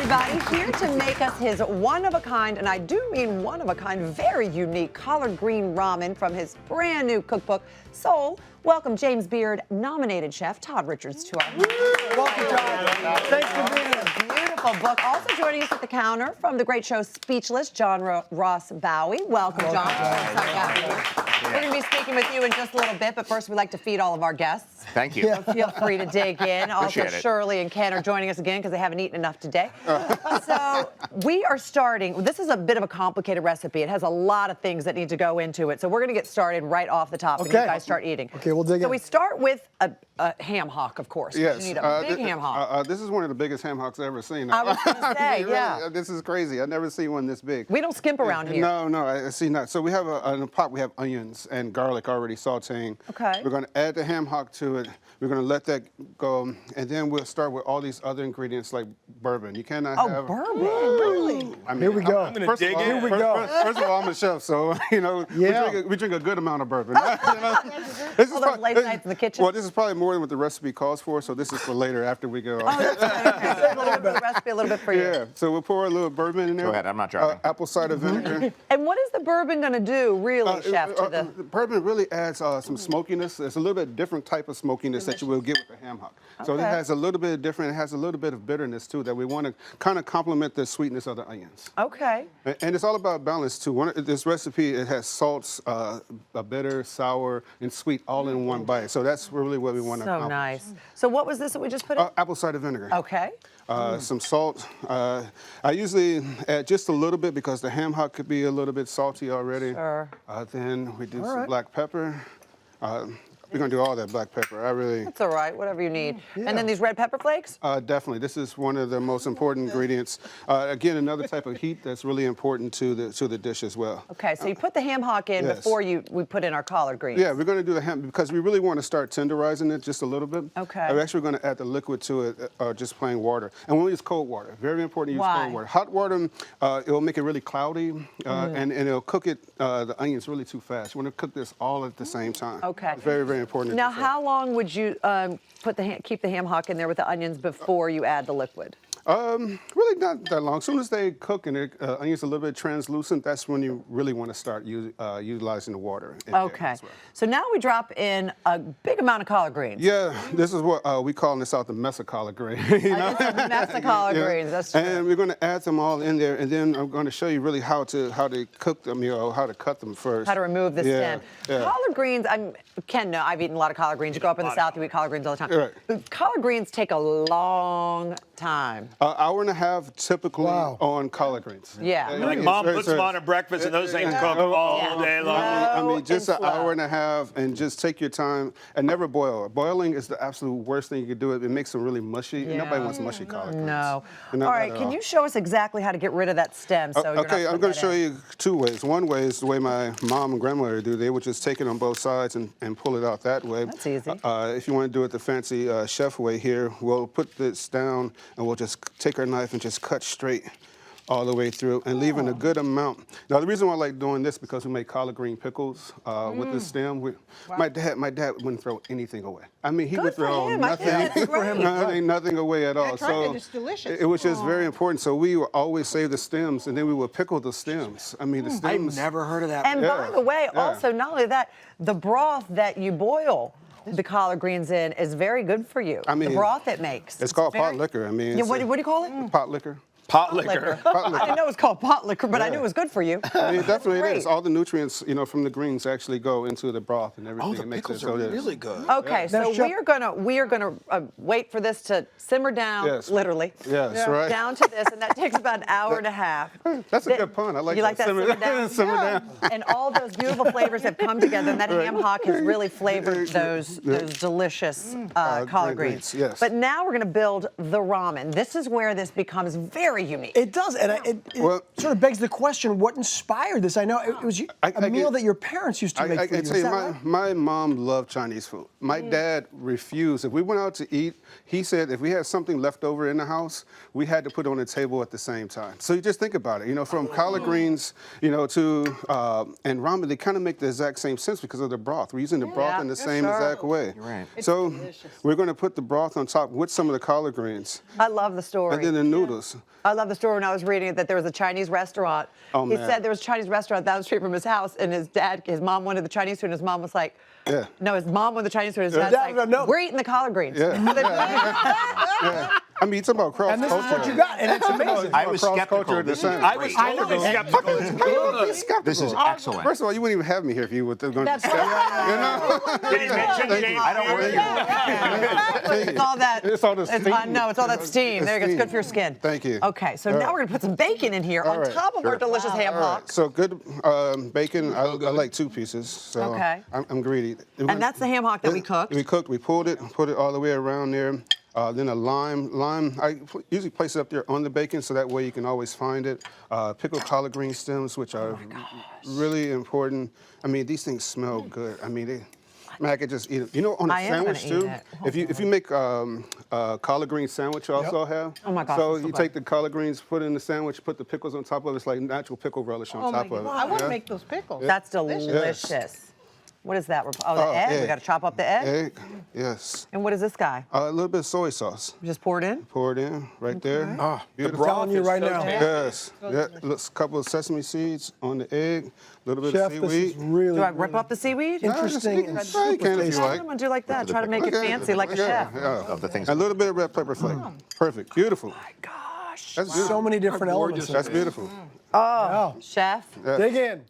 everybody, here to make us his one-of-a-kind, and I do mean one-of-a-kind, very unique collard green ramen from his brand new cookbook, Soul. Welcome James Beard, nominated chef Todd Richards to our Welcome, Todd. Thanks for being here. beautiful book. Also joining us at the counter from the great show Speechless, John Ross Bowie. Welcome, John. We're going to be speaking with you in just a little bit, but first we'd like to feed all of our guests. Thank you. So feel free to dig in. Also, Appreciate it. Shirley and Ken are joining us again because they haven't eaten enough today. So we are starting. This is a bit of a complicated recipe. It has a lot of things that need to go into it. So we're going to get started right off the top, and you guys start eating. Okay, we'll dig in. So we start with a ham hock, of course. Yes. You need a big ham hock. This is one of the biggest ham hocks I've ever seen. I was going to say, yeah. This is crazy. I've never seen one this big. We don't skimp around here. No, I see not. So we have in a pot, we have onions and garlic already sauteing. Okay. We're going to add the ham hock to it. We're going to let that go, and then we'll start with all these other ingredients like bourbon. You cannot have... bourbon, really? I mean, Here we go. First of all, Here we go. First of all, I'm a chef, so, you know, we drink a good amount of bourbon. This All those late nights in the kitchen? Well, this is probably more than what the recipe calls for, so this is for later after we go. Oh, that's right. Okay. So a little bit of the recipe, a little bit for you. Yeah, so we'll pour a little bourbon in there. Go ahead, I'm not driving. Apple cider vinegar. And what is the bourbon going to do, really, chef, to the... Bourbon really adds some smokiness. It's a little bit different type of smokiness that you will get with the ham hock. So it has a little bit different, it has a little bit of bitterness too that we want to kind of complement the sweetness of the onions. Okay. And it's all about balance too. This recipe, it has salts, a bitter, sour, and sweet all in one bite. So that's really what we want to accomplish. So nice. So what was this that we just put in? Apple cider vinegar. Okay. Some salt. I usually add just a little bit because the ham hock could be a little bit salty already. Sure. Then we do some black pepper. We're going to do all that black pepper. That's all right, whatever you need. And then these red pepper flakes? Definitely. This is one of the most important ingredients. Again, another type of heat that's really important to the dish as well. Okay, so you put the ham hock in before we put in our collard greens. Yeah, we're going to do the ham because we really want to start tenderizing it just a little bit. Okay. We're actually going to add the liquid to it, just plain water. And we'll use cold water. Very important to use cold water. Hot water, it will make it really cloudy, and it'll cook it, the onions really too fast. You want to cook this all at the same time. Okay. It's very, very important. Now, how long would you keep the ham hock in there with the onions before you add the liquid? Really not that long. As soon as they cook and the onions are a little bit translucent, that's when you really want to start utilizing the water. Okay. So now we drop in a big amount of collard greens. Yeah, this is what we call in the South the mess of collard greens. You know? It's a mess of collard greens. That's true. And we're going to add them all in there, and then I'm going to show you really how to cook them. You know, how to cut them first. How to remove the stem. Yeah. Collard greens. Ken, no, I've eaten a lot of collard greens. You go up in the South, you eat collard greens all the time. Right. But collard greens take a long time. Hour and a half typically on collard greens. Yeah. Like mom puts them on a breakfast and those things cook all day long. I mean, just an hour and a half, and just take your time and never boil. Boiling is the absolute worst thing you could do. It makes them really mushy. Yeah. Nobody wants mushy collard greens. No. All right, can you show us exactly how to get rid of that stem? So Okay, I'm going to show you two ways. One way is the way my mom and grandmother do. They would just take it on both sides and pull it out that way. That's easy. If you want to do it the fancy chef way here, we'll put this down and we'll just take our knife and just cut straight all the way through and leaving a good amount. Now, the reason why I like doing this because we make collard green pickles with the stem. My dad wouldn't throw anything away. I mean, he would throw nothing away at all. So it's delicious. it was just very important. So we would always save the stems, and then we would pickle the stems. I mean, the stems. I've never heard of that. And by the way, also, not only that, the broth that you boil the collard greens in is very good for you. I mean, the broth it makes. It's called pot liquor. I mean, what do you call it? Pot liquor. Pot liquor. I didn't know it was called pot liquor, but I knew it was good for you. I mean, definitely it is. All the nutrients, you know, from the greens actually go into the broth and everything. Oh, the pickles are really good. Okay, so we are gonna wait for this to simmer down, literally. Yes, right. Down to this, and that takes about an hour and a half. That's a good pun. I like that. You like that simmer down? Simmer down. And all those beautiful flavors have come together, and that ham hock has really flavored those delicious collard greens. Yes. But now we're gonna build the ramen. This is where this becomes very unique. It does, and it sort of begs the question: what inspired this? I know it was a meal that your parents used to make for you. I tell you, my mom loved Chinese food. My dad refused. If we went out to eat, he said if we had something left over in the house, we had to put it on the table at the same time. So you just think about it. You know, from collard greens, you know, to and ramen, they kind of make the exact same sense because of the broth. We're using the broth in the same exact way. Right. So we're going to put the broth on top with some of the collard greens. I love the story. And then the noodles. I love the story when I was reading it that there was a Chinese restaurant. Oh, he man. said there was a Chinese restaurant down the street from his house, and his mom wanted the Chinese food, and his mom was like, Yeah. no, his mom wanted the Chinese food, and his dad's like, no. we're eating the collard greens. Yeah. Yeah. I mean, it's about cross And this culture. is what you got, and it's amazing. I was skeptical. This is I was totally skeptical. This is excellent. First of all, you wouldn't even have me here if you were going to That's discuss. You know? Did he mention James? I don't worry. It's all that. It's all the steam. I know, it's all that steam. There you go. It's good for your skin. Thank you. Okay, so All now right. we're going to put some bacon in here on right. top of our delicious ham All right. hock. So good bacon. I like 2 pieces. So Okay. I'm greedy. And that's the ham hock that we cooked. We cooked. We pulled it all the way around there. Then a lime. I usually place it up there on the bacon so that way you can always find it. Pickled collard green stems, which are really important. I mean, these things smell good. I mean, I could just eat it. You know, on a I am gonna sandwich too. eat it. If you make collard green sandwich, you also have. Oh my gosh, So it's so you good. take the collard greens, put it in the sandwich, put the pickles on top of it. It's like natural pickle relish on top of it. I want to Yeah? make those pickles. That's delicious. What is that? Oh, the egg? We egg. got to chop up the egg? Egg, yes. And what is this guy? A little bit of soy sauce. Just pour it in? Pour it in right there. The Beautiful. telling you right now. Yes. Yeah. Looks a couple of sesame seeds on the egg. A little bit Chef, of this is seaweed. really Do I rip up the seaweed? interesting and You super can if you tasty. like. I'm going to do like that. Try to make it Okay. fancy like a chef. Yeah. Of the things. A little bit of red pepper flake. Perfect. Beautiful. Gosh. That's beautiful. So many different elements. That's beautiful. Wow. Chef. Dig in.